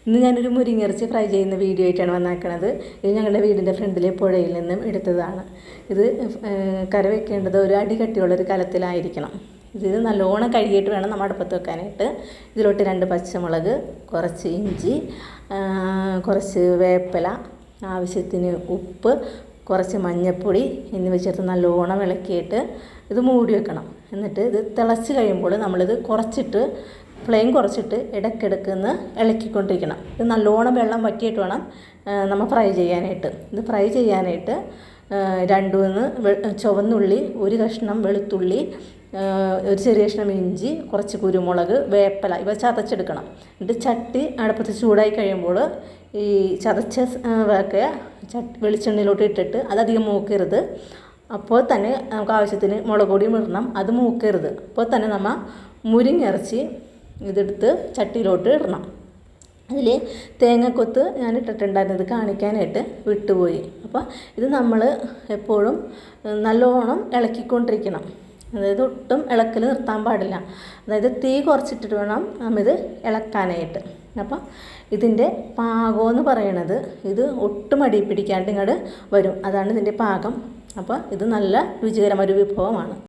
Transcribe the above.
ഇന്ന് ഞാനൊരു മുരിങ്ങയിറച്ചി ഫ്രൈ ചെയ്യുന്ന വീഡിയോ ആയിട്ടാണ് വന്നേക്കണത്. ഇത് ഞങ്ങളുടെ വീടിൻ്റെ ഫ്രണ്ടിലെ പുഴയിൽ നിന്നും എടുത്തതാണ്. ഇത് കറി വെക്കേണ്ടത് ഒരു അടി കട്ടിയുള്ളൊരു കലത്തിലായിരിക്കണം. ഇത് നല്ലോണം കഴുകിയിട്ട് വേണം നമ്മൾ അടുപ്പത്ത് വെക്കാനായിട്ട്. ഇതിലോട്ട് 2 പച്ചമുളക്, കുറച്ച് ഇഞ്ചി, കുറച്ച് വേപ്പില, ആവശ്യത്തിന് ഉപ്പ്, കുറച്ച് മഞ്ഞൾപ്പൊടി എന്നിവ ചേർത്ത് നല്ലോണം ഇളക്കിയിട്ട് ഇത് മൂടി വെക്കണം. എന്നിട്ട് ഇത് തിളച്ച് കഴിയുമ്പോൾ നമ്മളിത് ഫ്ലെയിം കുറച്ചിട്ട് ഇടയ്ക്കിടയ്ക്കൊന്ന് ഇളക്കിക്കൊണ്ടിരിക്കണം. ഇത് നല്ലോണം വെള്ളം വറ്റിയിട്ട് വേണം നമ്മൾ ഫ്രൈ ചെയ്യാനായിട്ട്. ഇത് ഫ്രൈ ചെയ്യാനായിട്ട് 2-3 ചുവന്നുള്ളി, 1 കഷ്ണം വെളുത്തുള്ളി, ഒരു ചെറിയ കഷ്ണം ഇഞ്ചി, കുറച്ച് കുരുമുളക്, വേപ്പില ഇവ ചതച്ചെടുക്കണം. എന്നിട്ട് ചട്ടി അടുപ്പത്ത് ചൂടായി കഴിയുമ്പോൾ ഈ ചതച്ച വെളിച്ചെണ്ണയിലോട്ട് ഇട്ടിട്ട് അതധികം മൂക്കരുത്. അപ്പോൾ തന്നെ നമുക്ക് ആവശ്യത്തിന് മുളക് പൊടിയും ഇടണം, അത് മൂക്കരുത്. അപ്പോൾ തന്നെ നമ്മൾ മുരിങ്ങയിറച്ചി ഇതെടുത്ത് ചട്ടിയിലോട്ട് ഇടണം. അതിൽ തേങ്ങക്കൊത്ത് ഞാൻ ഇട്ടിട്ടുണ്ടായിരുന്നു, ഇത് കാണിക്കാനായിട്ട് വിട്ടുപോയി. അപ്പോൾ ഇത് നമ്മൾ എപ്പോഴും നല്ലോണം ഇളക്കിക്കൊണ്ടിരിക്കണം. അതായത് ഒട്ടും ഇളക്കൽ നിർത്താൻ പാടില്ല. അതായത് തീ കുറച്ചിട്ടിട്ട് വേണം നമ്മിത് ഇളക്കാനായിട്ട്. അപ്പം ഇതിൻ്റെ പാകമെന്ന് പറയണത് ഇത് ഒട്ടും അടി പിടിക്കാണ്ട് ഇങ്ങോട്ട് വരും, അതാണ് ഇതിൻ്റെ പാകം. അപ്പോൾ ഇത് നല്ല രുചികരമായ ഒരു വിഭവമാണ്.